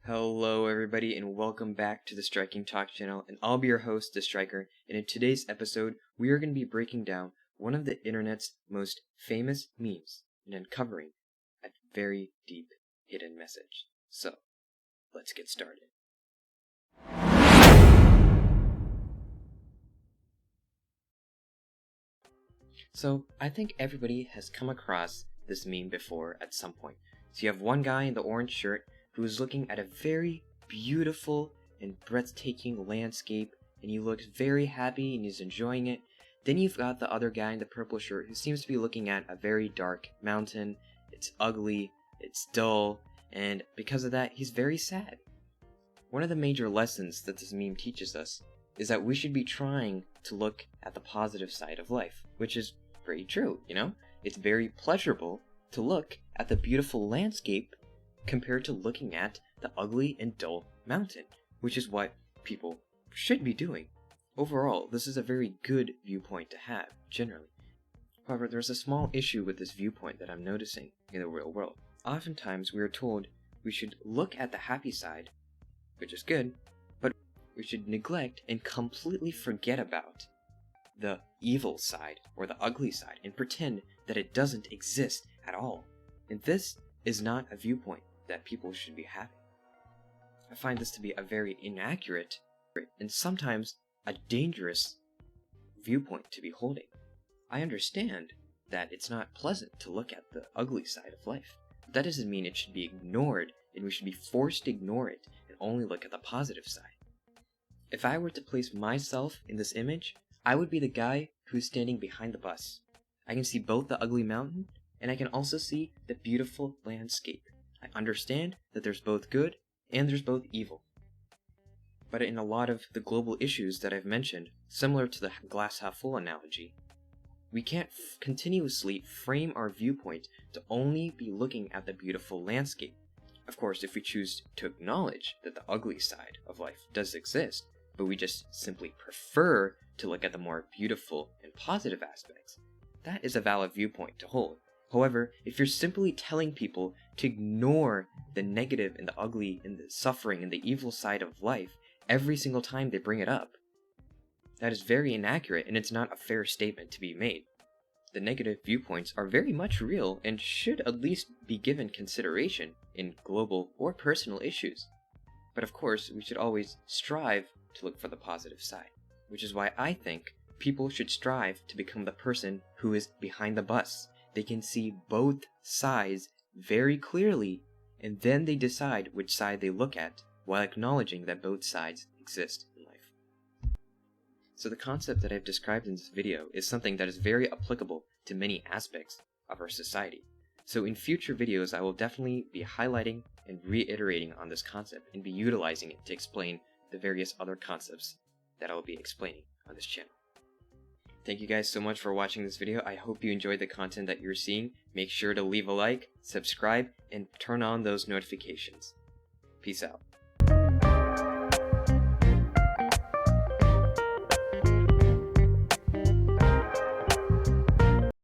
Hello everybody and welcome back to the Striking Talk channel, and I'll be your host, The Striker, and in today's episode we are going to be breaking down one of the internet's most famous memes and uncovering a very deep hidden message. So, let's get started. So, I think everybody has come across this meme before at some point. So you have one guy in the orange shirt who is looking at a very beautiful and breathtaking landscape, and he looks very happy and he's enjoying it. Then you've got the other guy in the purple shirt who seems to be looking at a very dark mountain. It's ugly, it's dull, and because of that, he's very sad. One of the major lessons that this meme teaches us is that we should be trying to look at the positive side of life, which is pretty true, you know? It's very pleasurable to look at the beautiful landscape compared to looking at the ugly and dull mountain, which is what people should be doing. Overall, this is a very good viewpoint to have, generally. However, there's a small issue with this viewpoint that I'm noticing in the real world. Oftentimes, we are told we should look at the happy side, which is good, but we should neglect and completely forget about the evil side or the ugly side and pretend that it doesn't exist at all. And this is not a viewpoint that people should be having. I find this to be a very inaccurate and sometimes a dangerous viewpoint to be holding. I understand that it's not pleasant to look at the ugly side of life, but that doesn't mean it should be ignored and we should be forced to ignore it and only look at the positive side. If I were to place myself in this image, I would be the guy who's standing behind the bus. I can see both the ugly mountain and I can also see the beautiful landscape. I understand that there's both good and there's both evil. But in a lot of the global issues that I've mentioned, similar to the glass half full analogy, we can't continuously frame our viewpoint to only be looking at the beautiful landscape. Of course, if we choose to acknowledge that the ugly side of life does exist, but we just simply prefer to look at the more beautiful and positive aspects, that is a valid viewpoint to hold. However, if you're simply telling people to ignore the negative and the ugly and the suffering and the evil side of life every single time they bring it up, that is very inaccurate and it's not a fair statement to be made. The negative viewpoints are very much real and should at least be given consideration in global or personal issues. But of course, we should always strive to look for the positive side, which is why I think people should strive to become the person who is behind the bus. They can see both sides very clearly, and then they decide which side they look at, while acknowledging that both sides exist in life. So the concept that I've described in this video is something that is very applicable to many aspects of our society. So in future videos, I will definitely be highlighting and reiterating on this concept and be utilizing it to explain the various other concepts that I will be explaining on this channel. Thank you guys so much for watching this video. I hope you enjoyed the content that you're seeing. Make sure to leave a like, subscribe, and turn on those notifications. Peace out.